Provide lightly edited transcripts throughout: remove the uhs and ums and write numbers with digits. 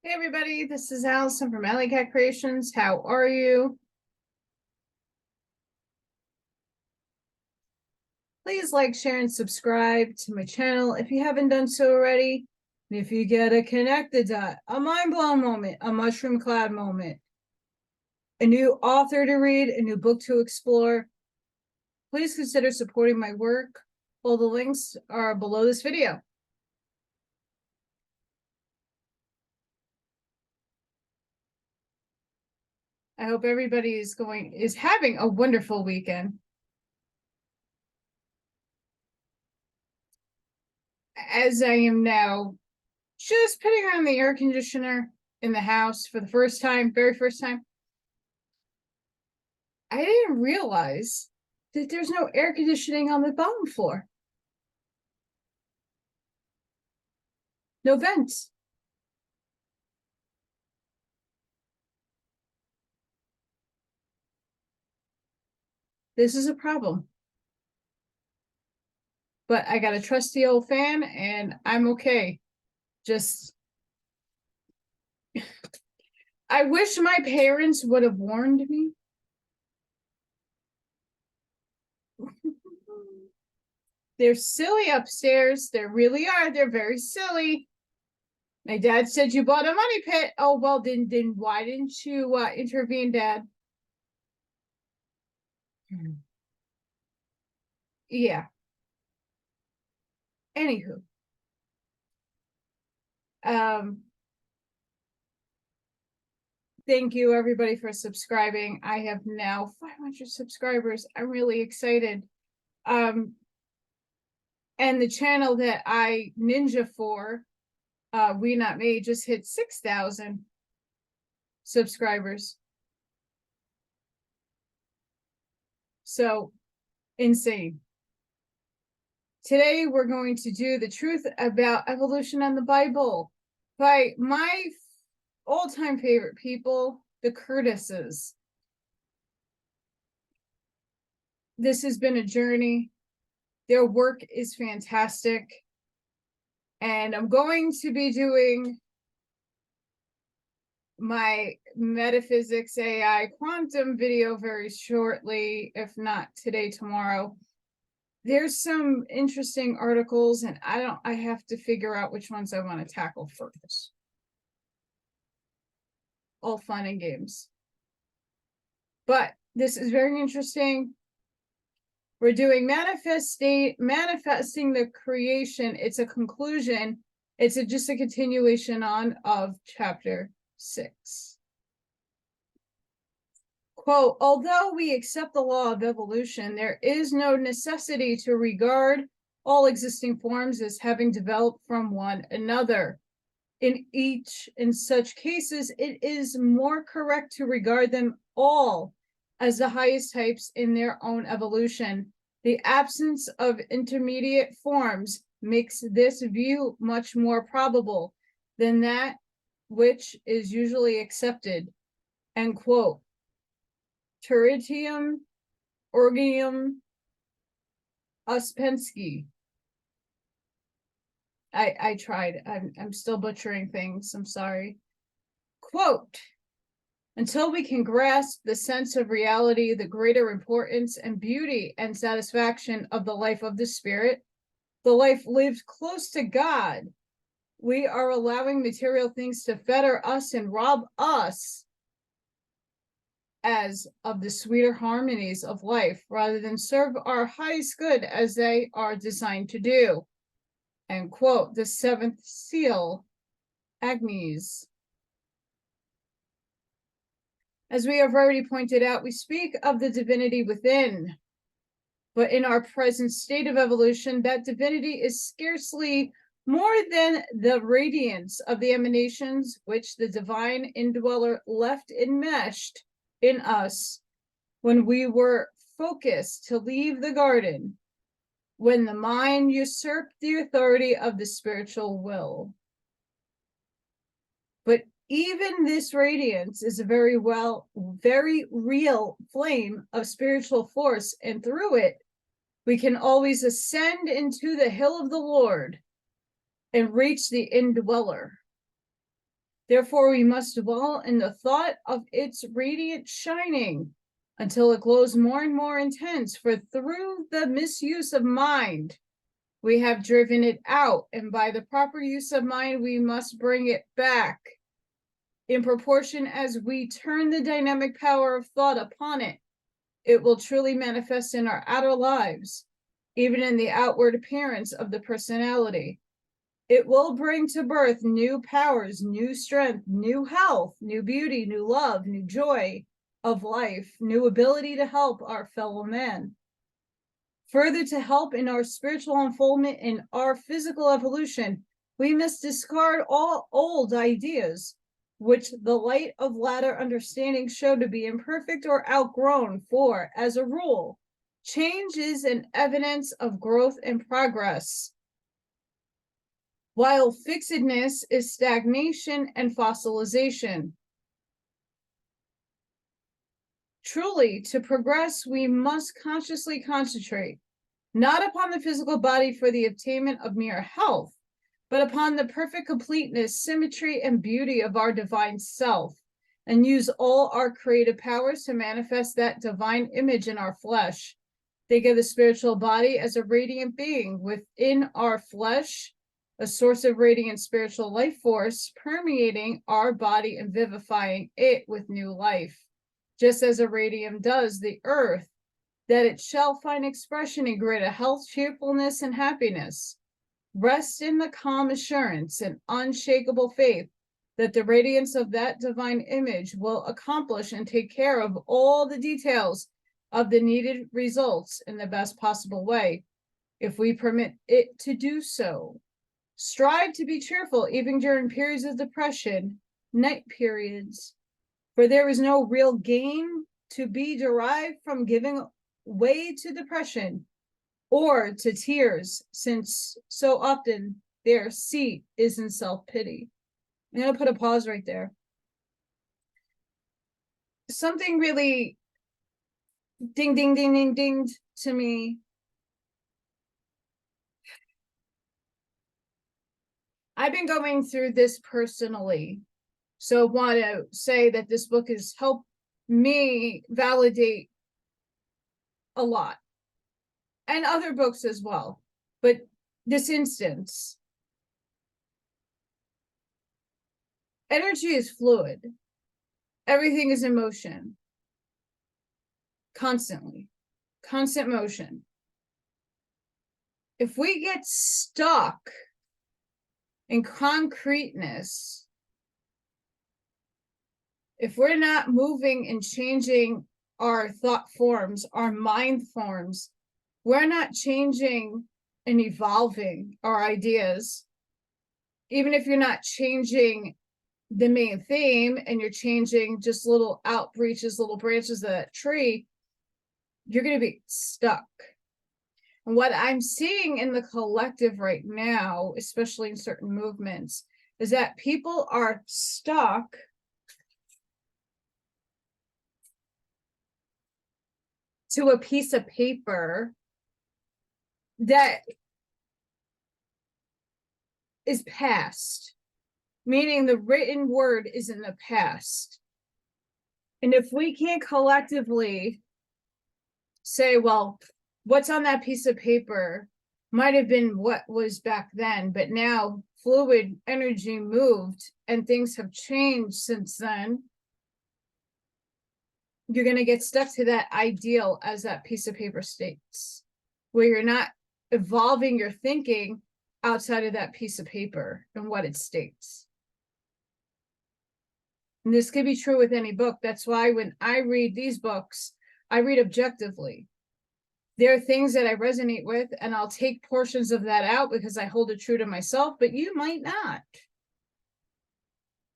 Hey everybody, this is Allison from Allykatkreations. How are you? Please like, share, and subscribe to my channel if you haven't done so already. And if you get a connect the dot, a mind blown moment, a mushroom cloud moment, a new author to read, a new book to explore, please consider supporting my work. All the links are below this video. I hope everybody is having a wonderful weekend. As I am now just putting on the air conditioner in the house for the very first time, I didn't realize that there's no air conditioning on the bottom floor. No vents. This is a problem. But I got a trusty old fan and I'm okay. Just, I wish my parents would have warned me. They're silly upstairs. They really are. They're very silly. My dad said you bought a money pit. Oh, well, then why didn't you intervene, Dad? Yeah. Anywho. Thank you everybody for subscribing. I have now 500 subscribers. I'm really excited. And the channel that I ninja for, We Not Me, just hit 6,000 subscribers. So insane. Today we're going to do the truth about evolution and the Bible by my all-time favorite people, the Curtises. This has been a journey. Their work is fantastic. And I'm going to be doing my metaphysics AI quantum video very shortly, if not today, tomorrow. There's some interesting articles and I have to figure out which ones I want to tackle first. All fun and games. But this is very interesting. We're doing manifesting the creation. It's a conclusion. It's just a continuation on of chapter 6. Quote, although we accept the law of evolution, there is no necessity to regard all existing forms as having developed from one another. In such cases, it is more correct to regard them all as the highest types in their own evolution. The absence of intermediate forms makes this view much more probable than that which is usually accepted. End quote. Tertium Organum Uspensky. I tried. I'm still butchering things. I'm sorry. Quote, until we can grasp the sense of reality, the greater importance and beauty and satisfaction of the life of the spirit, the life lived close to God, we are allowing material things to fetter us and rob us as of the sweeter harmonies of life rather than serve our highest good as they are designed to do. And quote, the seventh seal, Agnes. As we have already pointed out, we speak of the divinity within, but in our present state of evolution, that divinity is scarcely more than the radiance of the emanations which the divine indweller left enmeshed in us when we were focused to leave the garden, when the mind usurped the authority of the spiritual will. But even this radiance is a very real flame of spiritual force, and through it, we can always ascend into the hill of the Lord and reach the indweller. Therefore, we must dwell in the thought of its radiant shining until it glows more and more intense, for through the misuse of mind, we have driven it out, and by the proper use of mind, we must bring it back. In proportion as we turn the dynamic power of thought upon it, it will truly manifest in our outer lives, even in the outward appearance of the personality. It will bring to birth new powers, new strength, new health, new beauty, new love, new joy of life, new ability to help our fellow man. Further, to help in our spiritual unfoldment in our physical evolution, we must discard all old ideas, which the light of latter understanding show to be imperfect or outgrown, for, as a rule, change is an evidence of growth and progress, while fixedness is stagnation and fossilization. Truly, to progress, we must consciously concentrate, not upon the physical body for the attainment of mere health, but upon the perfect completeness, symmetry, and beauty of our divine self, and use all our creative powers to manifest that divine image in our flesh. Think of the spiritual body as a radiant being within our flesh, a source of radiant spiritual life force permeating our body and vivifying it with new life, just as a radium does the earth, that it shall find expression in greater health, cheerfulness, and happiness. Rest in the calm assurance and unshakable faith that the radiance of that divine image will accomplish and take care of all the details of the needed results in the best possible way, if we permit it to do so. Strive to be cheerful even during periods of depression, night periods, for there is no real gain to be derived from giving way to depression or to tears, since so often their seat is in self-pity. I'm going to put a pause right there. Something really ding, ding, ding, ding, dinged to me. I've been going through this personally, so want to say that this book has helped me validate a lot, and other books as well. But this instance, energy is fluid. Everything is in motion, constantly, constant motion. If we get stuck in concreteness, if we're not moving and changing our thought forms, our mind forms, we're not changing and evolving our ideas. Even if you're not changing the main theme and you're changing just little outreaches, little branches of that tree, you're going to be stuck. And what I'm seeing in the collective right now, especially in certain movements, is that people are stuck to a piece of paper that is past, meaning the written word is in the past. And if we can't collectively say, well, what's on that piece of paper might have been what was back then, but now fluid energy moved and things have changed since then, you're going to get stuck to that ideal as that piece of paper states, where you're not evolving your thinking outside of that piece of paper and what it states. And this could be true with any book. That's why when I read these books, I read objectively. There are things that I resonate with, and I'll take portions of that out because I hold it true to myself, but you might not.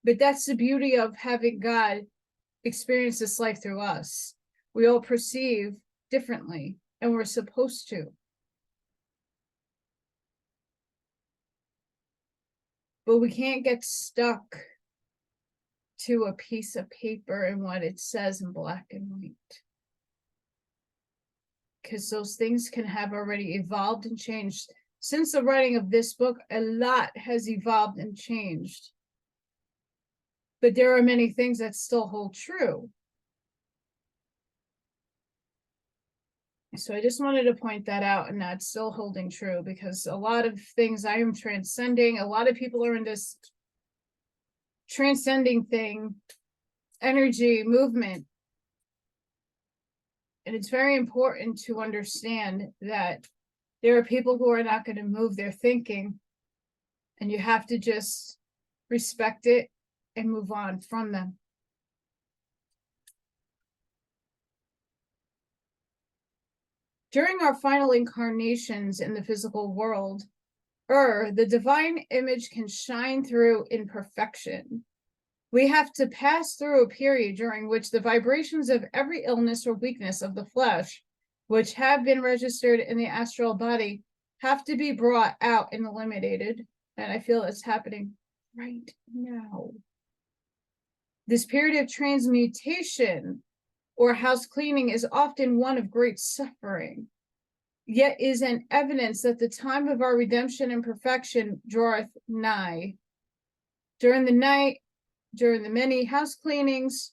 But that's the beauty of having God experience this life through us. We all perceive differently, and we're supposed to. But we can't get stuck to a piece of paper and what it says in black and white, because those things can have already evolved and changed. Since the writing of this book, a lot has evolved and changed. But there are many things that still hold true. So I just wanted to point that out, and that's still holding true, because a lot of things I am transcending. A lot of people are in this transcending thing, energy, movement. And it's very important to understand that there are people who are not going to move their thinking, and you have to just respect it and move on from them. During our final incarnations in the physical world, the divine image can shine through in perfection. We have to pass through a period during which the vibrations of every illness or weakness of the flesh, which have been registered in the astral body, have to be brought out and eliminated. And I feel it's happening right now. This period of transmutation or house cleaning is often one of great suffering, yet is an evidence that the time of our redemption and perfection draweth nigh. During the night, during the many house cleanings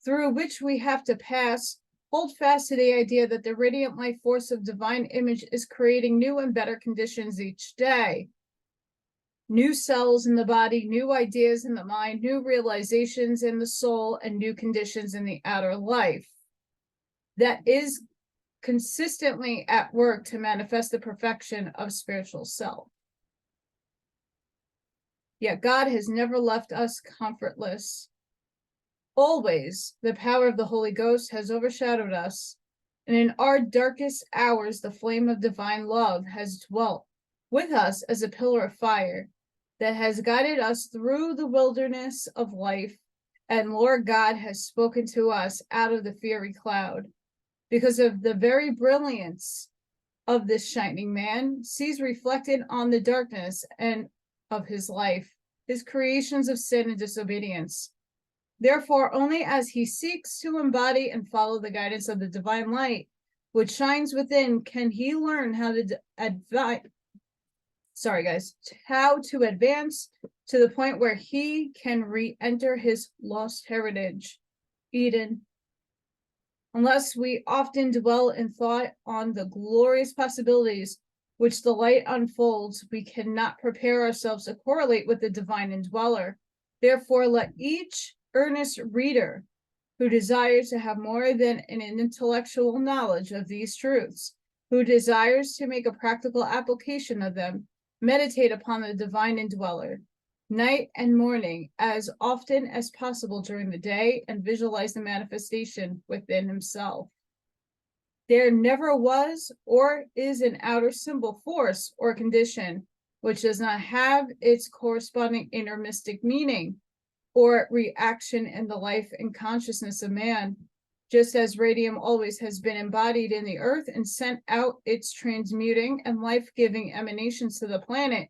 through which we have to pass, hold fast to the idea that the radiant life force of divine image is creating new and better conditions each day. New cells in the body, new ideas in the mind, new realizations in the soul, and new conditions in the outer life. That is consistently at work to manifest the perfection of spiritual self. Yet God has never left us comfortless. Always the power of the Holy Ghost has overshadowed us, and in our darkest hours the flame of divine love has dwelt with us as a pillar of fire that has guided us through the wilderness of life, and Lord God has spoken to us out of the fiery cloud. Because of the very brilliance of this shining man sees reflected on the darkness and of his life, his creations of sin and disobedience. Therefore, only as he seeks to embody and follow the guidance of the divine light, which shines within, can he learn how to how to advance to the point where he can re-enter his lost heritage, Eden. Unless we often dwell in thought on the glorious possibilities which the light unfolds, we cannot prepare ourselves to correlate with the divine indweller. Therefore, let each earnest reader who desires to have more than an intellectual knowledge of these truths, who desires to make a practical application of them, meditate upon the divine indweller, night and morning, as often as possible during the day, and visualize the manifestation within himself. There never was or is an outer symbol, force, or condition which does not have its corresponding inner mystic meaning or reaction in the life and consciousness of man. Just as radium always has been embodied in the earth and sent out its transmuting and life-giving emanations to the planet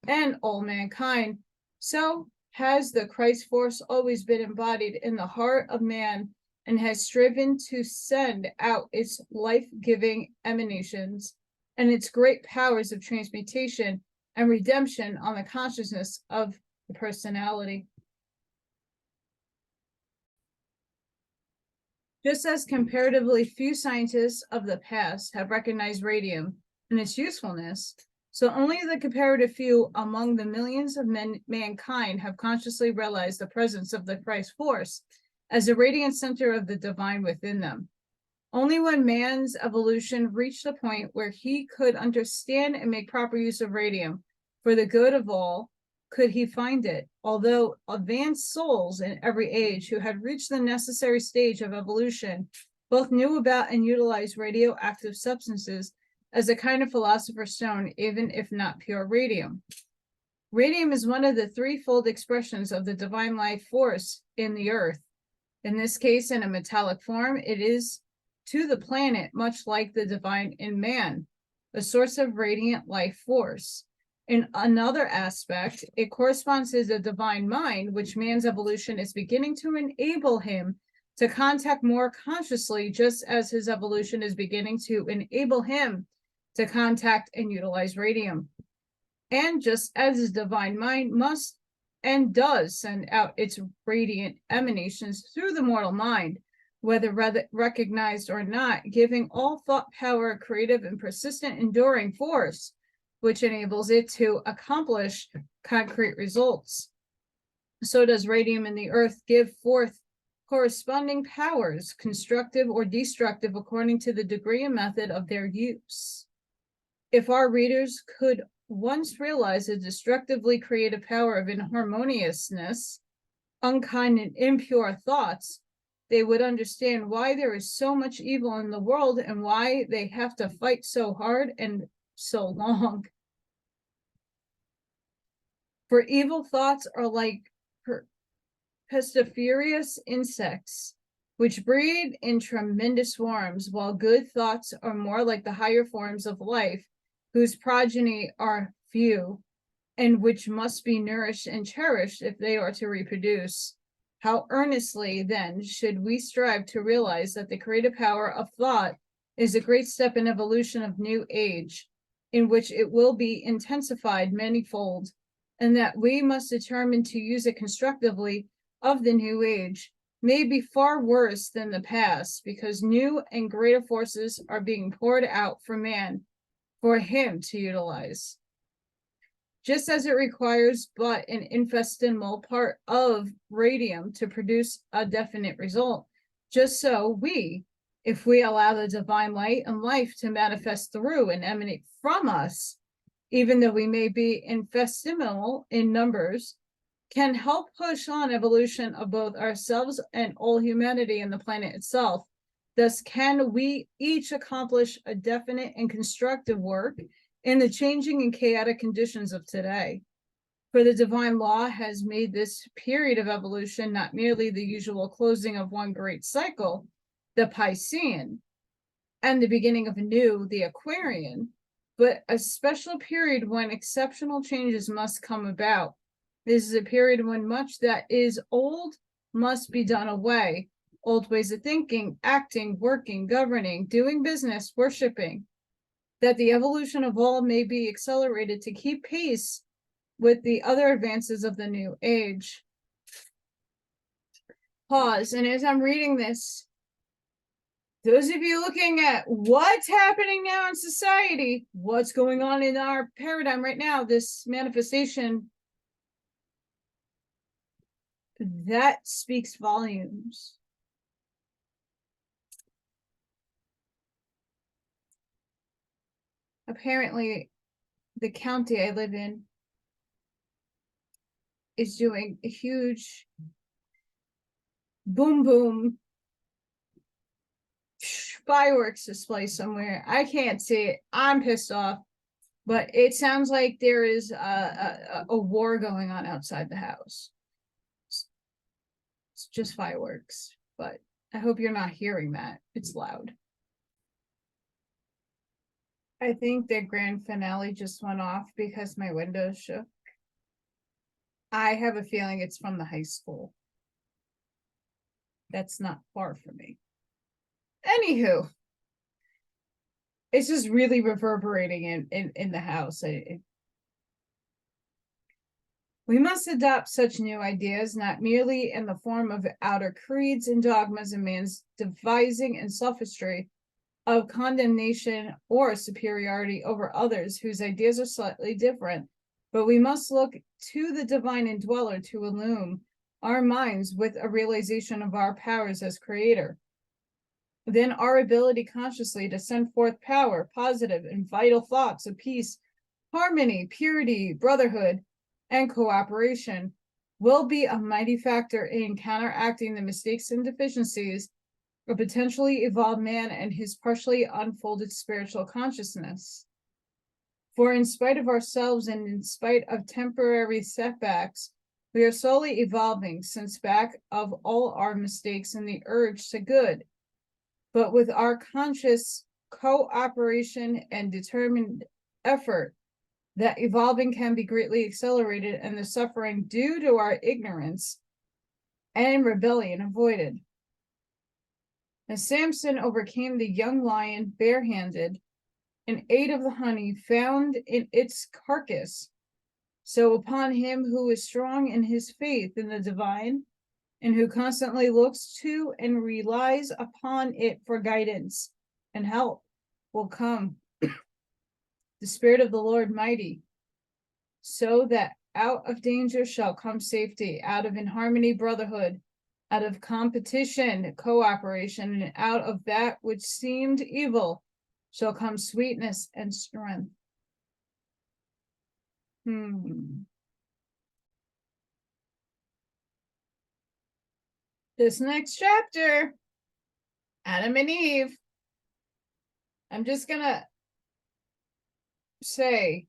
and all mankind, so has the Christ force always been embodied in the heart of man and has striven to send out its life-giving emanations and its great powers of transmutation and redemption on the consciousness of the personality. Just as comparatively few scientists of the past have recognized radium and its usefulness, so only the comparative few among the millions of mankind have consciously realized the presence of the Christ force as a radiant center of the divine within them. Only when man's evolution reached a point where he could understand and make proper use of radium for the good of all could he find it, although advanced souls in every age who had reached the necessary stage of evolution both knew about and utilized radioactive substances as a kind of philosopher's stone, even if not pure radium. Radium is one of the threefold expressions of the divine life force in the earth. In this case, in a metallic form, it is to the planet much like the divine in man, a source of radiant life force. In another aspect, it corresponds to the divine mind, which man's evolution is beginning to enable him to contact more consciously, just as his evolution is beginning to enable him to contact and utilize radium. And just as his divine mind must and does send out its radiant emanations through the mortal mind, whether recognized or not, giving all thought power a creative and persistent enduring force, which enables it to accomplish concrete results. So does radium in the earth give forth corresponding powers, constructive or destructive, according to the degree and method of their use. If our readers could once realize the destructively creative power of inharmoniousness, unkind and impure thoughts, they would understand why there is so much evil in the world and why they have to fight so hard and so long. For evil thoughts are like pestiferous insects, which breed in tremendous swarms, while good thoughts are more like the higher forms of life, whose progeny are few, and which must be nourished and cherished if they are to reproduce. How earnestly, then, should we strive to realize that the creative power of thought is a great step in evolution of new age, in which it will be intensified manyfold, and that we must determine to use it constructively of the new age may be far worse than the past, because new and greater forces are being poured out for man, for him to utilize. Just as it requires but an infinitesimal part of radium to produce a definite result, just so we, if we allow the divine light and life to manifest through and emanate from us, even though we may be infinitesimal in numbers, can help push on evolution of both ourselves and all humanity and the planet itself. Thus can we each accomplish a definite and constructive work in the changing and chaotic conditions of today. For the divine law has made this period of evolution not merely the usual closing of one great cycle, the Piscean, and the beginning of a new, the Aquarian, but a special period when exceptional changes must come about. This is a period when much that is old must be done away. Old ways of thinking, acting, working, governing, doing business, worshiping, that the evolution of all may be accelerated to keep pace with the other advances of the new age. Pause. And as I'm reading this, those of you looking at what's happening now in society, what's going on in our paradigm right now, this manifestation, that speaks volumes. Apparently, the county I live in is doing a huge boom boom fireworks display somewhere. I can't see it. I'm pissed off, but it sounds like there is a war going on outside the house. It's just fireworks, but I hope you're not hearing that. It's loud. I think the grand finale just went off because my window shook. I have a feeling it's from the high school. That's not far from me. Anywho, it's just really reverberating in the house. We must adopt such new ideas, not merely in the form of outer creeds and dogmas and man's devising and sophistry of condemnation or superiority over others whose ideas are slightly different, but we must look to the divine indweller to illumine our minds with a realization of our powers as creator. Then our ability consciously to send forth power, positive and vital thoughts of peace, harmony, purity, brotherhood, and cooperation will be a mighty factor in counteracting the mistakes and deficiencies of potentially evolved man and his partially unfolded spiritual consciousness. For in spite of ourselves and in spite of temporary setbacks, we are slowly evolving, since back of all our mistakes and the urge to good. But with our conscious cooperation and determined effort, that evolving can be greatly accelerated and the suffering due to our ignorance and rebellion avoided. As Samson overcame the young lion barehanded and ate of the honey found in its carcass, So upon him who is strong in his faith in the divine, and who constantly looks to and relies upon it for guidance and help, will come the Spirit of the Lord mighty, so that out of danger shall come safety, out of inharmony brotherhood, out of competition cooperation, and out of that which seemed evil shall come sweetness and strength. This next chapter, Adam and Eve. I'm just gonna say,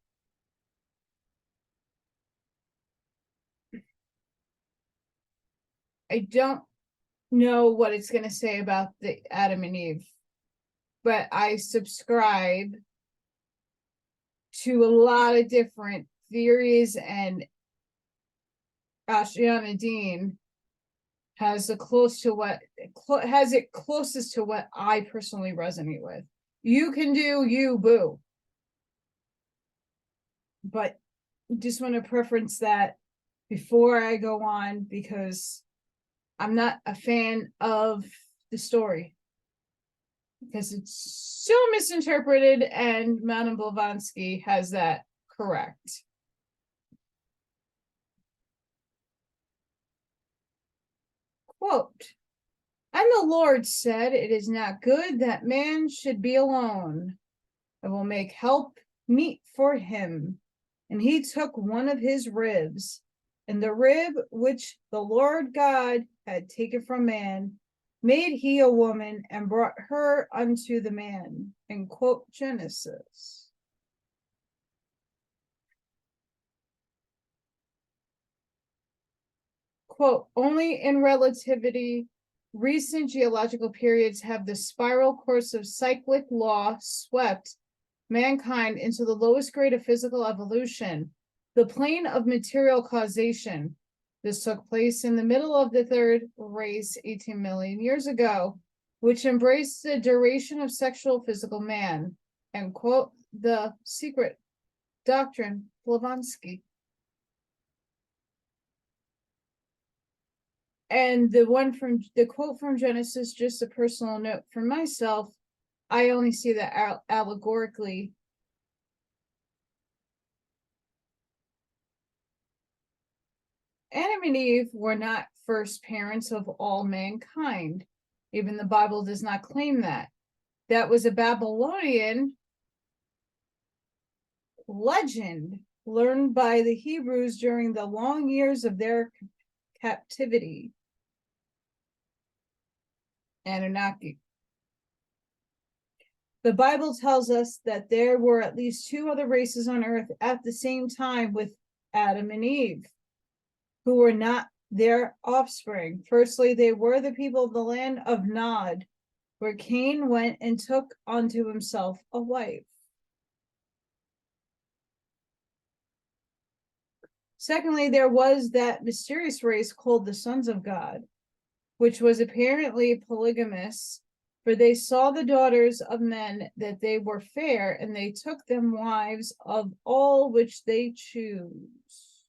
I don't know what it's gonna say about the Adam and Eve, but I subscribe to a lot of different theories, and Ashriana Dean has it closest to what I personally resonate with. You can do you, boo. But just want to preference that before I go on, because I'm not a fan of the story, because it's so misinterpreted, and Madame Blavatsky has that correct. Quote, and the Lord said, it is not good that man should be alone. I will make help meet for him. And he took one of his ribs, and the rib which the Lord God had taken from man, made he a woman, and brought her unto the man. And quote Genesis. Quote, only in relativity, recent geological periods have the spiral course of cyclic law swept mankind into the lowest grade of physical evolution, the plane of material causation. This took place in the middle of the third race 18 million years ago, which embraced the duration of sexual physical man. And quote, the secret doctrine, Blavatsky. And the quote from Genesis, just a personal note for myself, I only see that allegorically. Adam and Eve were not first parents of all mankind. Even the Bible does not claim that. That was a Babylonian legend learned by the Hebrews during the long years of their captivity. Anunnaki. The Bible tells us that there were at least two other races on earth at the same time with Adam and Eve, who were not their offspring. Firstly, they were the people of the land of Nod, where Cain went and took unto himself a wife. Secondly, there was that mysterious race called the sons of God, which was apparently polygamous, for they saw the daughters of men that they were fair, and they took them wives of all which they choose.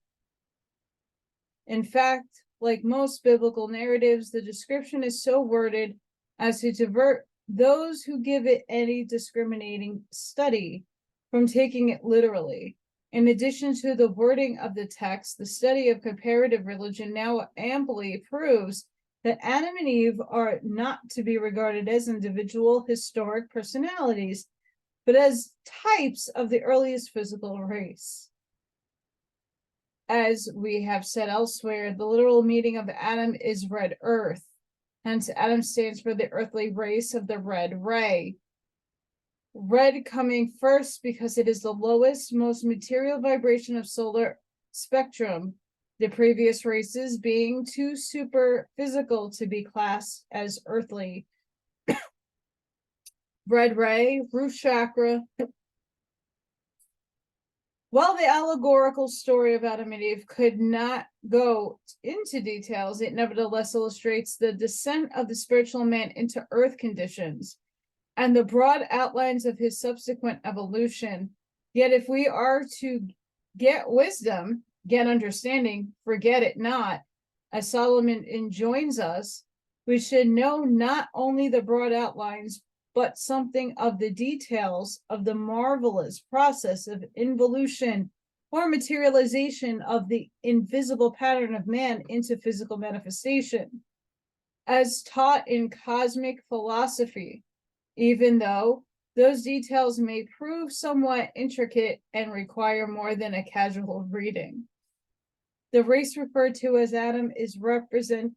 In fact, like most biblical narratives, the description is so worded as to divert those who give it any discriminating study from taking it literally. In addition to the wording of the text, the study of comparative religion now amply proves that Adam and Eve are not to be regarded as individual historic personalities, but as types of the earliest physical race. As we have said elsewhere, the literal meaning of Adam is red earth. Hence, Adam stands for the earthly race of the red ray. Red coming first because it is the lowest, most material vibration of solar spectrum, the previous races being too super physical to be classed as earthly. Red ray, root chakra. While the allegorical story of Adam and Eve could not go into details, it nevertheless illustrates the descent of the spiritual man into earth conditions and the broad outlines of his subsequent evolution. Yet if we are to Get wisdom, get understanding, forget it not. As Solomon enjoins us, we should know not only the broad outlines, but something of the details of the marvelous process of involution or materialization of the invisible pattern of man into physical manifestation, as taught in cosmic philosophy, even though those details may prove somewhat intricate and require more than a casual reading. The race referred to as Adam is represented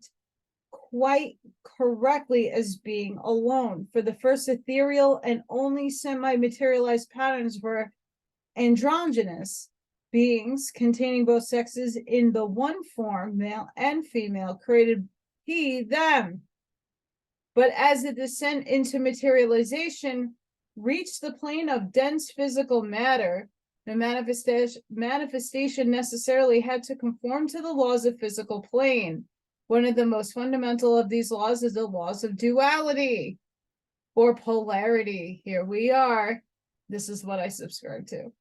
quite correctly as being alone, for the first ethereal and only semi-materialized patterns were androgynous beings containing both sexes in the one form, male and female, created he, them. But as the descent into materialization reached the plane of dense physical matter, the manifestation necessarily had to conform to the laws of physical plane. One of the most fundamental of these laws is the laws of duality or polarity. Here we are. This is what I subscribe to.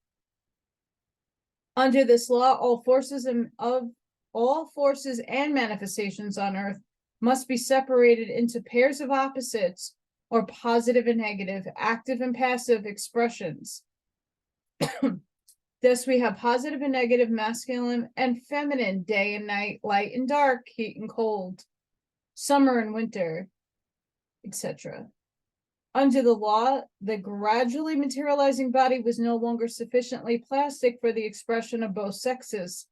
Under this law, all forces and manifestations on earth must be separated into pairs of opposites, or positive and negative, active and passive expressions. Thus, we have positive and negative, masculine and feminine, day and night, light and dark, heat and cold, summer and winter, etc. Under the law, the gradually materializing body was no longer sufficiently plastic for the expression of both sexes.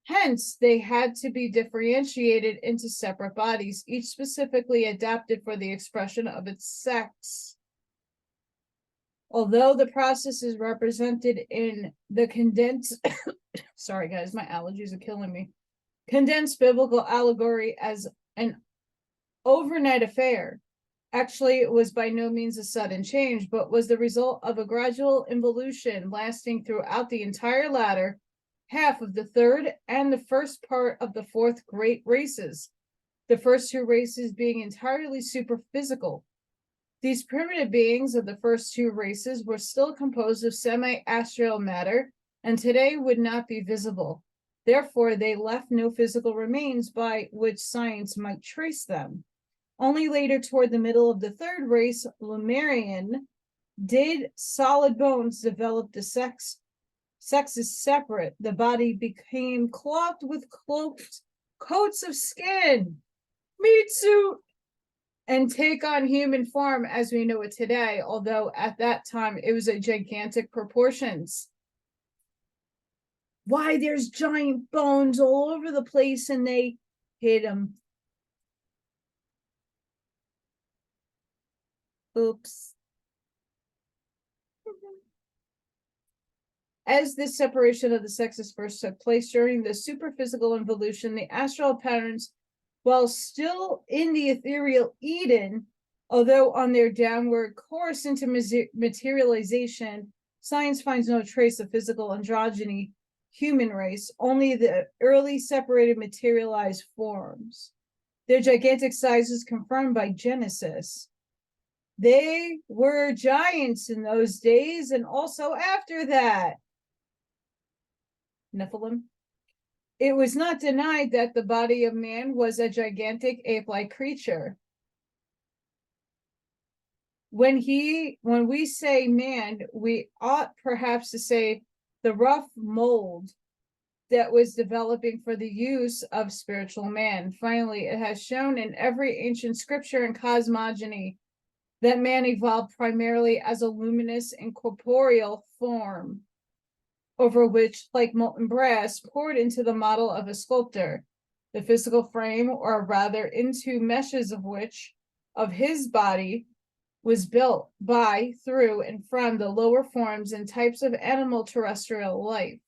Hence, they had to be differentiated into separate bodies, each specifically adapted for the expression of its sex. Although the process is represented in the condensed, sorry guys, my allergies are killing me, condensed biblical allegory as an overnight affair, actually it was by no means a sudden change, but was the result of a gradual involution lasting throughout the entire latter half of the third and the first part of the fourth great races, the first two races being entirely superphysical. These primitive beings of the first two races were still composed of semi-astral matter, and today would not be visible. Therefore, they left no physical remains by which science might trace them. Only later, toward the middle of the third race, Lemurian, did solid bones develop the sexes separate. The body became clothed with coats of skin, meat suit, and take on human form as we know it today, although at that time it was at gigantic proportions. Why, there's giant bones all over the place and they hid them. Oops. As this separation of the sexes first took place during the superphysical involution, the astral patterns, while still in the ethereal Eden, although on their downward course into materialization, science finds no trace of physical androgyny, human race, only the early separated materialized forms. Their gigantic sizes confirmed by Genesis. They were giants in those days and also after that. Nephilim. It was not denied that the body of man was a gigantic ape-like creature. When we say man, we ought perhaps to say the rough mold that was developing for the use of spiritual man. Finally, it has shown in every ancient scripture and cosmogony that man evolved primarily as a luminous and corporeal form, over which, like molten brass, poured into the model of a sculptor, the physical frame, or rather into meshes of his body, was built by, through, and from the lower forms and types of animal terrestrial life.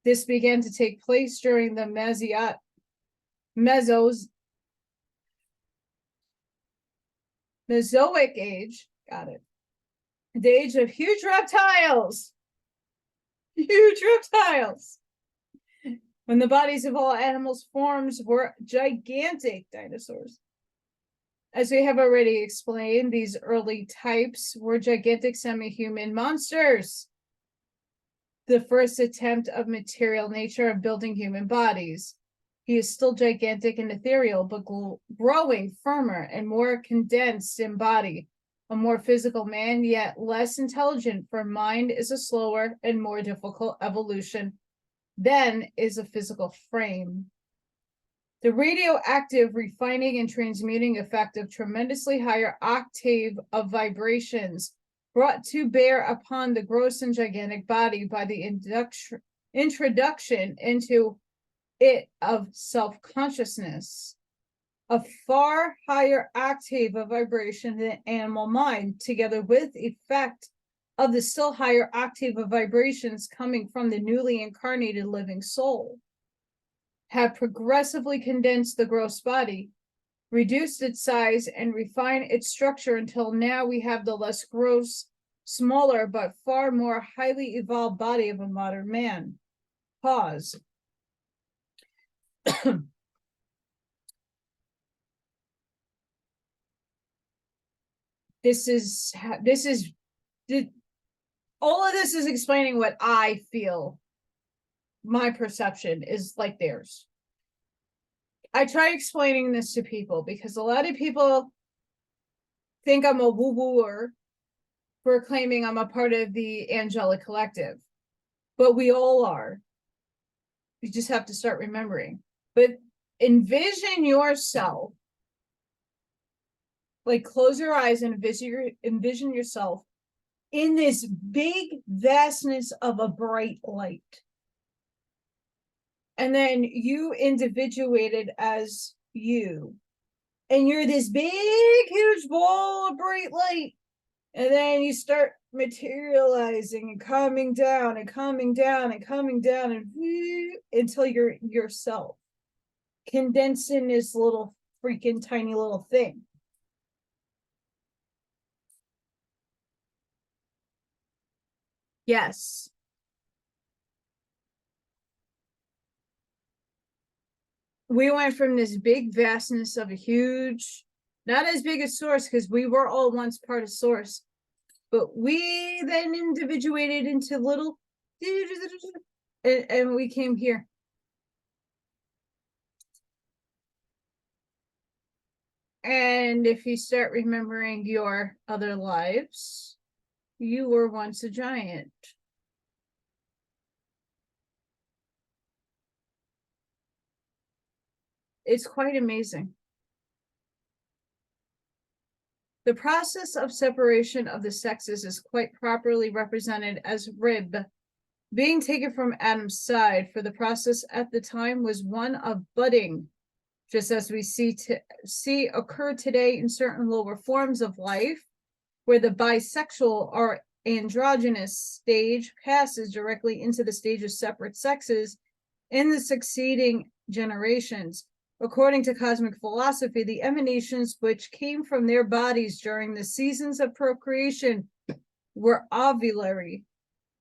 This began to take place during the Mesozoic age, the age of huge reptiles, when the bodies of all animals' forms were gigantic dinosaurs. As we have already explained, these early types were gigantic semi-human monsters. the first attempt of material nature of building human bodies. He is still gigantic and ethereal, but growing firmer and more condensed in body, a more physical man, yet less intelligent, for mind is a slower and more difficult evolution than is a physical frame. The radioactive refining and transmuting effect of tremendously higher octave of vibrations brought to bear upon the gross and gigantic body by the introduction into it of self-consciousness, a far higher octave of vibration than animal mind, together with effect of the still higher octave of vibrations coming from the newly incarnated living soul, have progressively condensed the gross body, reduced its size, and refined its structure until now we have the less gross, smaller, but far more highly evolved body of a modern man. Pause. This is all of this is explaining what I feel. My perception is like theirs. I try explaining this to people because a lot of people think I'm a woo-wooer for claiming I'm a part of the angelic collective, but we all are. You just have to start remembering. But envision yourself, like close your eyes and envision yourself in this big vastness of a bright light. And then you individuated as you. And you're this big, huge ball of bright light. And then you start materializing and coming down and coming down and coming down and until you're yourself. Condensed in this little freaking tiny little thing. Yes. We went from this big vastness of a huge, not as big a source because we were all once part of source, but we then individuated into little, and we came here. And if you start remembering your other lives, you were once a giant. It's quite amazing. The process of separation of the sexes is quite properly represented as rib being taken from Adam's side, for the process at the time was one of budding, just as we see occur today in certain lower forms of life, where the bisexual or androgynous stage passes directly into the stage of separate sexes in the succeeding generations. According to cosmic philosophy, the emanations which came from their bodies during the seasons of procreation were ovulatory,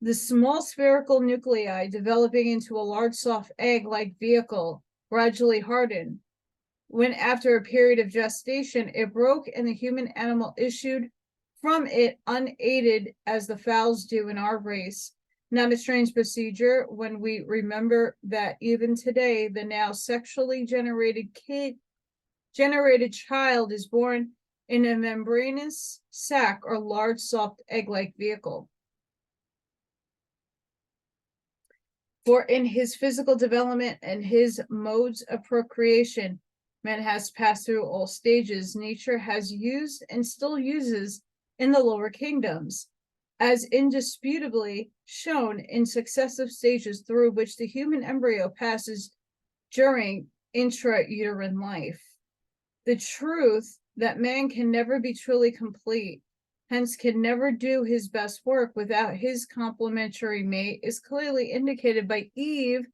the small spherical nuclei developing into a large soft egg-like vehicle gradually hardened. When after a period of gestation, it broke and the human animal issued from it unaided as the fowls do in our race. Not a strange procedure when we remember that even today, the now sexually generated child is born in a membranous sac or large soft egg-like vehicle. For in his physical development and his modes of procreation, man has passed through all stages nature has used and still uses in the lower kingdoms, as indisputably shown in successive stages through which the human embryo passes during intrauterine life. The truth that man can never be truly complete, hence can never do his best work without his complementary mate, is clearly indicated by Eve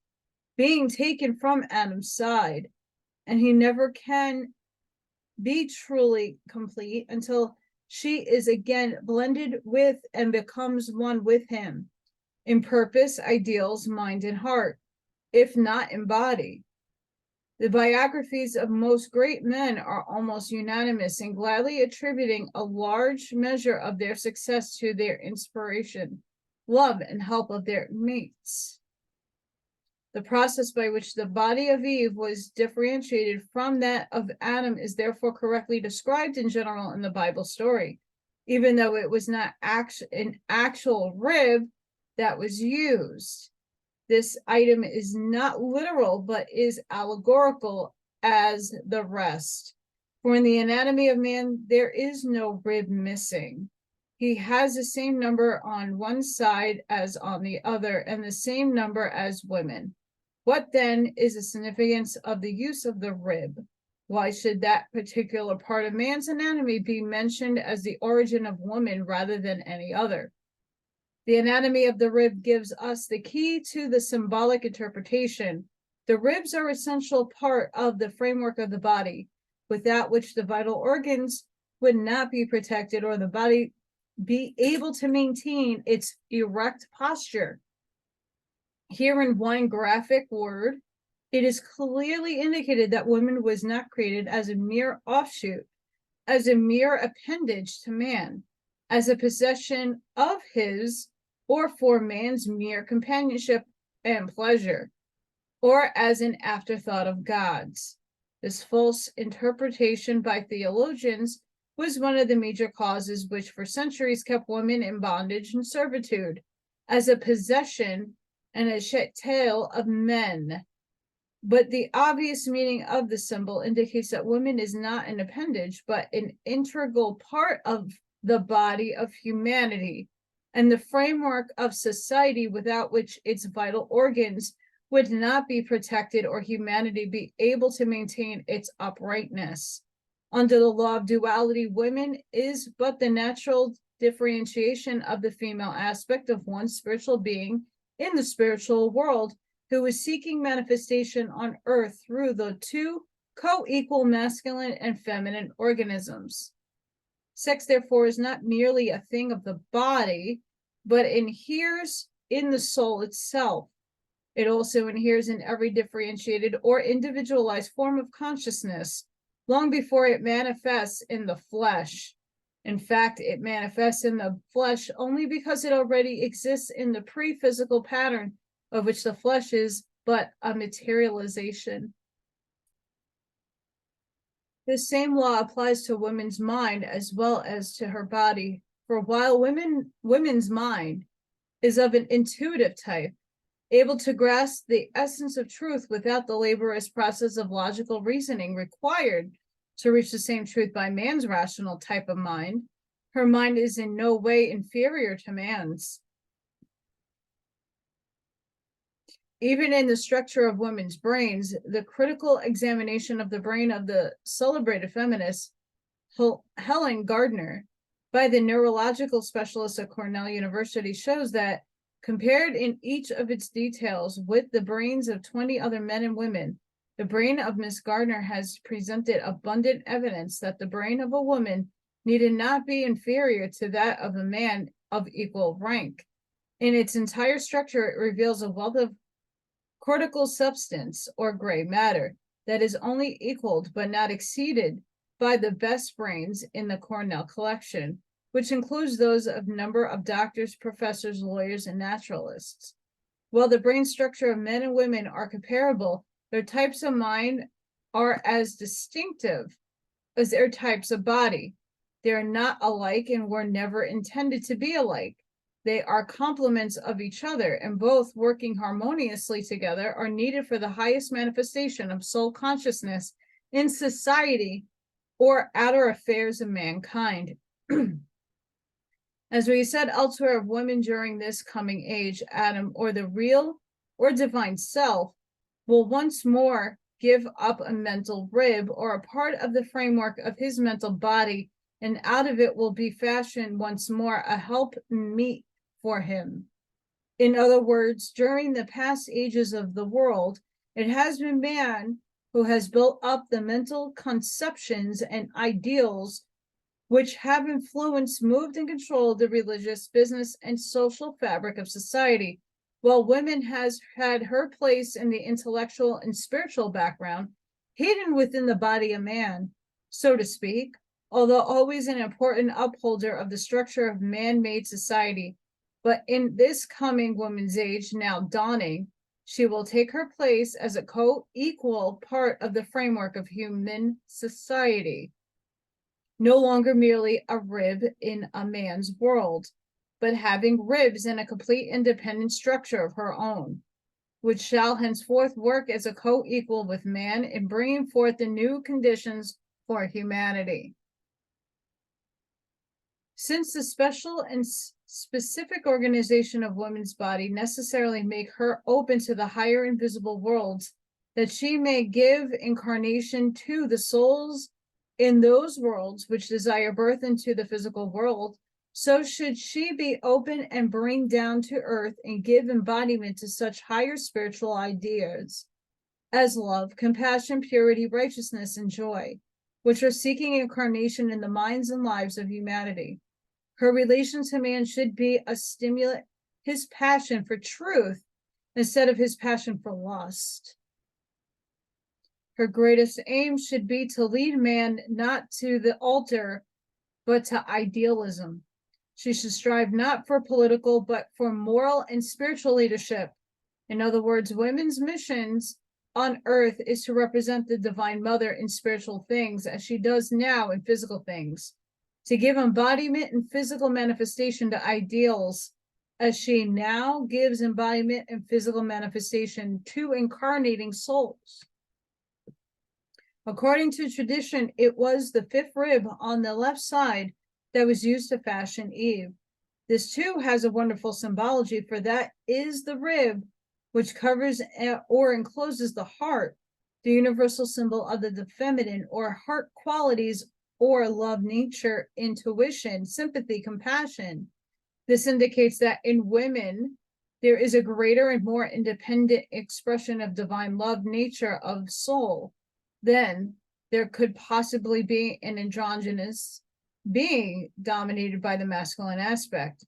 being taken from Adam's side, and he never can be truly complete until she is again blended with and becomes one with him in purpose, ideals, mind, and heart, if not in body. The biographies of most great men are almost unanimous in gladly attributing a large measure of their success to their inspiration. love, and help of their mates. The process by which the body of Eve was differentiated from that of Adam is therefore correctly described in general in the Bible story, even though it was not an actual rib that was used. This item is not literal, but is allegorical as the rest. For in the anatomy of man, there is no rib missing. He has the same number on one side as on the other, and the same number as women. What then is the significance of the use of the rib? Why should that particular part of man's anatomy be mentioned as the origin of woman rather than any other? The anatomy of the rib gives us the key to the symbolic interpretation. The ribs are an essential part of the framework of the body, without which the vital organs would not be protected or the body be able to maintain its erect posture. Here in one graphic word, it is clearly indicated that woman was not created as a mere offshoot, as a mere appendage to man, as a possession of his, or for man's mere companionship and pleasure, or as an afterthought of God's. This false interpretation by theologians was one of the major causes which for centuries kept women in bondage and servitude, as a possession and a chattel of men. But the obvious meaning of the symbol indicates that woman is not an appendage, but an integral part of the body of humanity and the framework of society, without which its vital organs would not be protected or humanity be able to maintain its uprightness. Under the law of duality, woman is but the natural differentiation of the female aspect of one spiritual being in the spiritual world, who is seeking manifestation on earth through the two co-equal masculine and feminine organisms. Sex, therefore, is not merely a thing of the body, but inheres in the soul itself. It also inheres in every differentiated or individualized form of consciousness, long before it manifests in the flesh. In fact, it manifests in the flesh only because it already exists in the pre-physical pattern of which the flesh is but a materialization. This same law applies to women's mind as well as to her body. For while women's mind is of an intuitive type, able to grasp the essence of truth without the laborious process of logical reasoning required to reach the same truth by man's rational type of mind, her mind is in no way inferior to man's. Even in the structure of women's brains, the critical examination of the brain of the celebrated feminist Helen Gardner by the neurological specialist at Cornell University shows that, compared in each of its details with the brains of 20 other men and women, the brain of Miss Gardner has presented abundant evidence that the brain of a woman needed not be inferior to that of a man of equal rank. In its entire structure, it reveals a wealth of cortical substance or gray matter that is only equaled but not exceeded by the best brains in the Cornell collection, which includes those of a number of doctors, professors, lawyers, and naturalists. While the brain structure of men and women are comparable, their types of mind are as distinctive as their types of body. They are not alike and were never intended to be alike. They are complements of each other, and both working harmoniously together are needed for the highest manifestation of soul consciousness in society or outer affairs of mankind. As we said elsewhere of women during this coming age, Adam, or the real or divine self, will once more give up a mental rib or a part of the framework of his mental body, and out of it will be fashioned once more a help meet for him. In other words, during the past ages of the world, it has been man who has built up the mental conceptions and ideals which have influenced, moved, and controlled the religious, business, and social fabric of society, while women has had her place in the intellectual and spiritual background, hidden within the body of man, so to speak, although always an important upholder of the structure of man-made society. But in this coming woman's age now dawning, she will take her place as a co-equal part of the framework of human society, no longer merely a rib in a man's world, but having ribs in a complete independent structure of her own, which shall henceforth work as a co-equal with man in bringing forth the new conditions for humanity. Since the special and specific organization of woman's body necessarily make her open to the higher invisible worlds, that she may give incarnation to the souls in those worlds which desire birth into the physical world, so should she be open and bring down to earth and give embodiment to such higher spiritual ideas as love, compassion, purity, righteousness, and joy, which are seeking incarnation in the minds and lives of humanity. Her relation to man should be a stimulant, his passion for truth instead of his passion for lust. Her greatest aim should be to lead man not to the altar, but to idealism. She should strive not for political, but for moral and spiritual leadership. In other words, women's missions on earth is to represent the Divine Mother in spiritual things, as she does now in physical things, to give embodiment and physical manifestation to ideals, as she now gives embodiment and physical manifestation to incarnating souls. According to tradition, it was the fifth rib on the left side that was used to fashion Eve. This too has a wonderful symbology, for that is the rib which covers or encloses the heart, the universal symbol of the feminine or heart qualities or love, nature, intuition, sympathy, compassion. This indicates that in women, there is a greater and more independent expression of divine love, nature, of soul. Then there could possibly be an androgynous being dominated by the masculine aspect.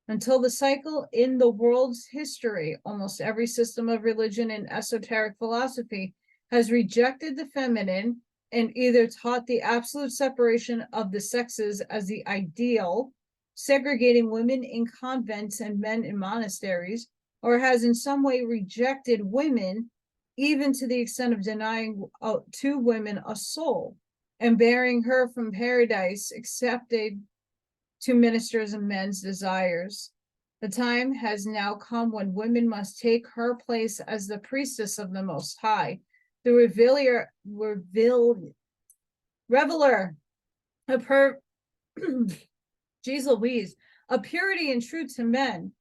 Until the cycle in the world's history, almost every system of religion and esoteric philosophy has rejected the feminine and either taught the absolute separation of the sexes as the ideal, segregating women in convents and men in monasteries, or has in some way rejected women, even to the extent of denying to women a soul and bearing her from paradise, accepted to ministers and men's desires. The time has now come when women must take her place as the priestess of the Most High, the reveler of her, geez Louise, of purity and truth to men.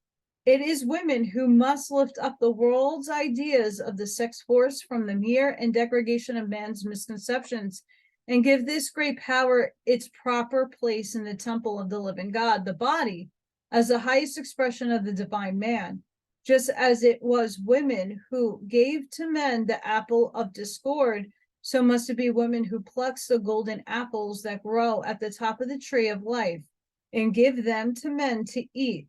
It is women who must lift up the world's ideas of the sex force from the mere and degradation of man's misconceptions and give this great power its proper place in the temple of the living God, the body, as the highest expression of the divine man, just as it was women who gave to men the apple of discord, so must it be women who plucks the golden apples that grow at the top of the tree of life and give them to men to eat.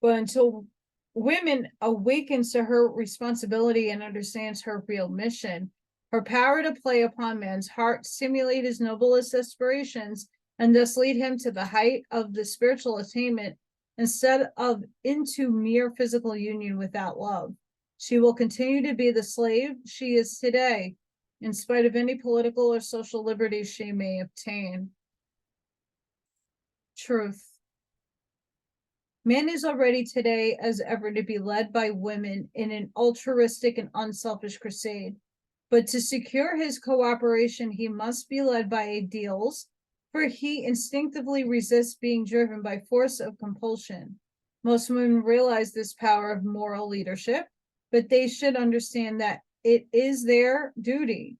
But until women awakens to her responsibility and understands her real mission, her power to play upon man's heart, stimulate his noblest aspirations, and thus lead him to the height of the spiritual attainment instead of into mere physical union without love. She will continue to be the slave she is today, in spite of any political or social liberties she may obtain. Truth. Man is already today as ever to be led by women in an altruistic and unselfish crusade. But to secure his cooperation, he must be led by ideals, for he instinctively resists being driven by force of compulsion. Most women realize this power of moral leadership, but they should understand that it is their duty,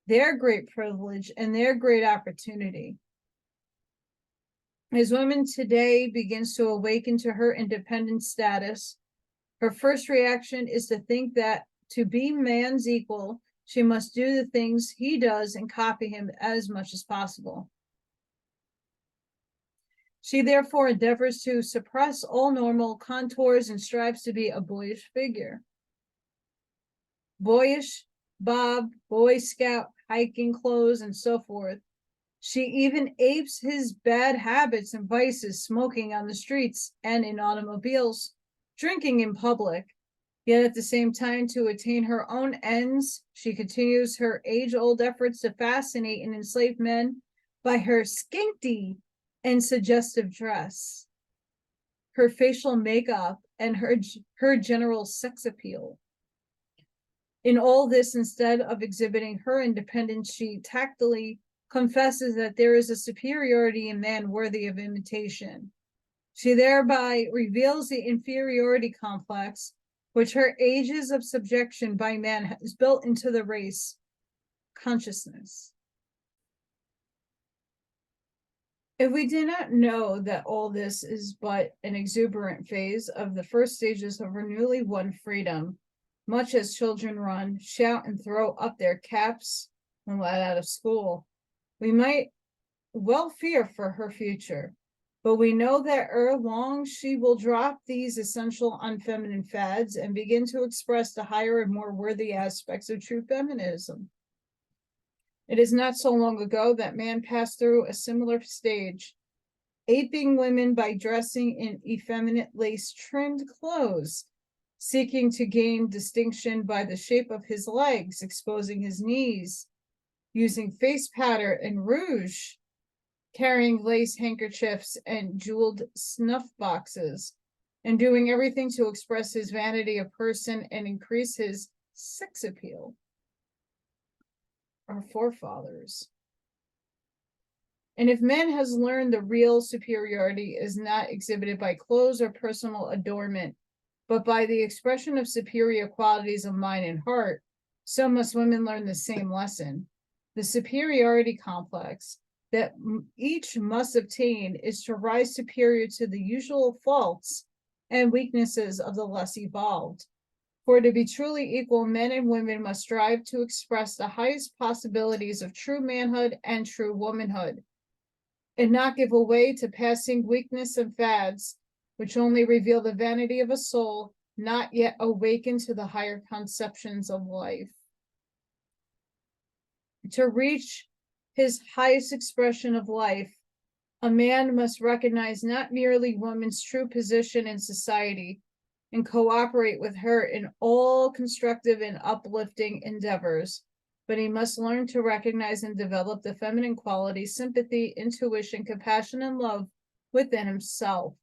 their great privilege, and their great opportunity. As women today begins to awaken to her independent status, her first reaction is to think that to be man's equal, she must do the things he does and copy him as much as possible. She therefore endeavors to suppress all normal contours and strives to be a boyish figure. Boyish, bob, Boy Scout, hiking clothes, and so forth. She even apes his bad habits and vices, smoking on the streets and in automobiles, drinking in public. Yet at the same time, to attain her own ends, she continues her age-old efforts to fascinate and enslave men by her skinty and suggestive dress, her facial makeup, and her general sex appeal. In all this, instead of exhibiting her independence, she tactfully confesses that there is a superiority in man worthy of imitation. She thereby reveals the inferiority complex which her ages of subjection by man has built into the race consciousness. If we did not know that all this is but an exuberant phase of the first stages of our newly won freedom, much as children run, shout, and throw up their caps when let out of school, we might well fear for her future. But we know that ere long she will drop these essential unfeminine fads and begin to express the higher and more worthy aspects of true feminism. It is not so long ago that man passed through a similar stage, aping women by dressing in effeminate lace-trimmed clothes, seeking to gain distinction by the shape of his legs, exposing his knees, using face powder and rouge, carrying lace handkerchiefs and jeweled snuff boxes, and doing everything to express his vanity of person and increase his sex appeal. Our forefathers. And if man has learned the real superiority is not exhibited by clothes or personal adornment, but by the expression of superior qualities of mind and heart, so must women learn the same lesson. The superiority complex that each must obtain is to rise superior to the usual faults and weaknesses of the less evolved. For to be truly equal, men and women must strive to express the highest possibilities of true manhood and true womanhood, and not give way to passing weakness and fads, which only reveal the vanity of a soul not yet awakened to the higher conceptions of life. To reach his highest expression of life, a man must recognize not merely woman's true position in society and cooperate with her in all constructive and uplifting endeavors, but he must learn to recognize and develop the feminine qualities, sympathy, intuition, compassion, and love within himself.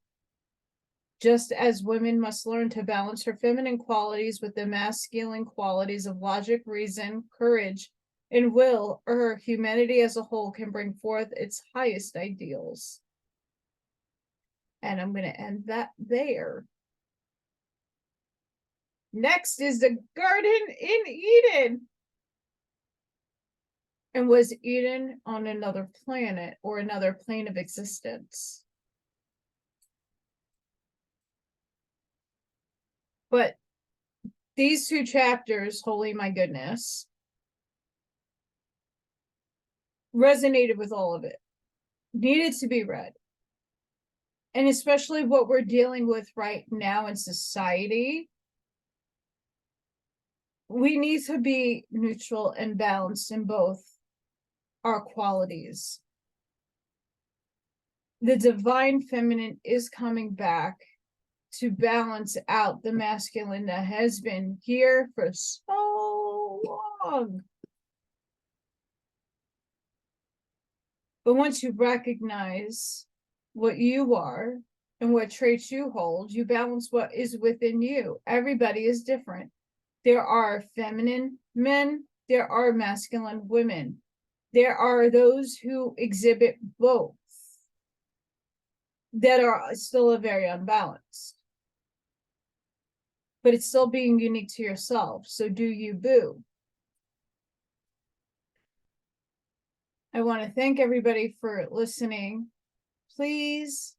Just as women must learn to balance her feminine qualities with the masculine qualities of logic, reason, courage, and will, or humanity as a whole can bring forth its highest ideals. And I'm going to end that there. Next is the Garden in Eden. And was Eden on another planet or another plane of existence? But these two chapters, holy my goodness, resonated with all of it, needed to be read. And especially what we're dealing with right now in society, we need to be neutral and balanced in both our qualities. The divine feminine is coming back to balance out the masculine that has been here for so long. But once you recognize what you are and what traits you hold, you balance what is within you. Everybody is different. There are feminine men, there are masculine women. There are those who exhibit both that are still very unbalanced. But it's still being unique to yourself. So do you, boo. I want to thank everybody for listening. Please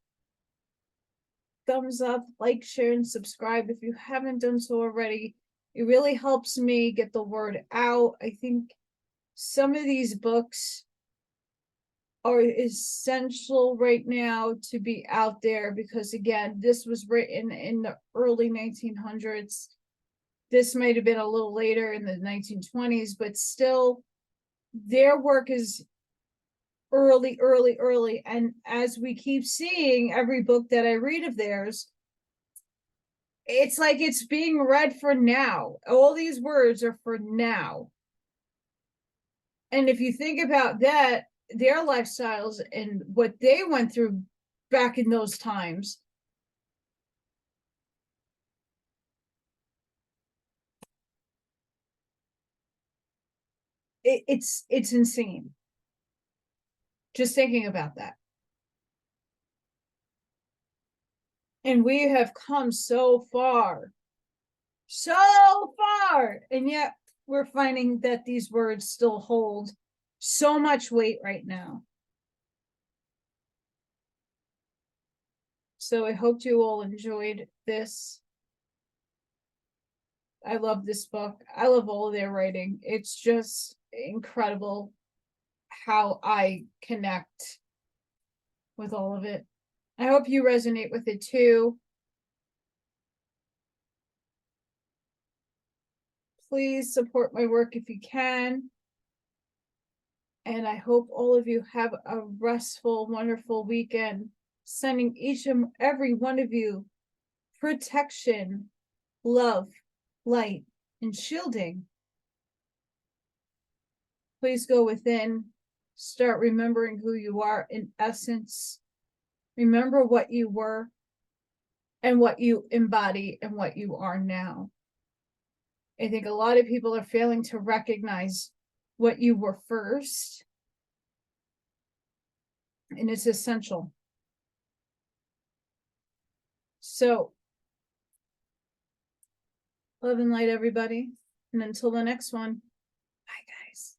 thumbs up, like, share, and subscribe if you haven't done so already. It really helps me get the word out. I think some of these books are essential right now to be out there because, again, this was written in the early 1900s. This might have been a little later in the 1920s, but still, their work is early. And as we keep seeing every book that I read of theirs, it's like it's being read for now. All these words are for now. And if you think about that, their lifestyles and what they went through back in those times, it's insane. Just thinking about that. And we have come so far, and yet we're finding that these words still hold so much weight right now. So I hope you all enjoyed this. I love this book. I love all of their writing. It's just incredible how I connect with all of it. I hope you resonate with it too. Please support my work if you can. And I hope all of you have a restful, wonderful weekend. Sending each and every one of you protection, love, light, and shielding. Please go within. Start remembering who you are in essence. Remember what you were and what you embody and what you are now. I think a lot of people are failing to recognize what you were first. And it's essential. So, love and light, everybody. And until the next one, bye, guys.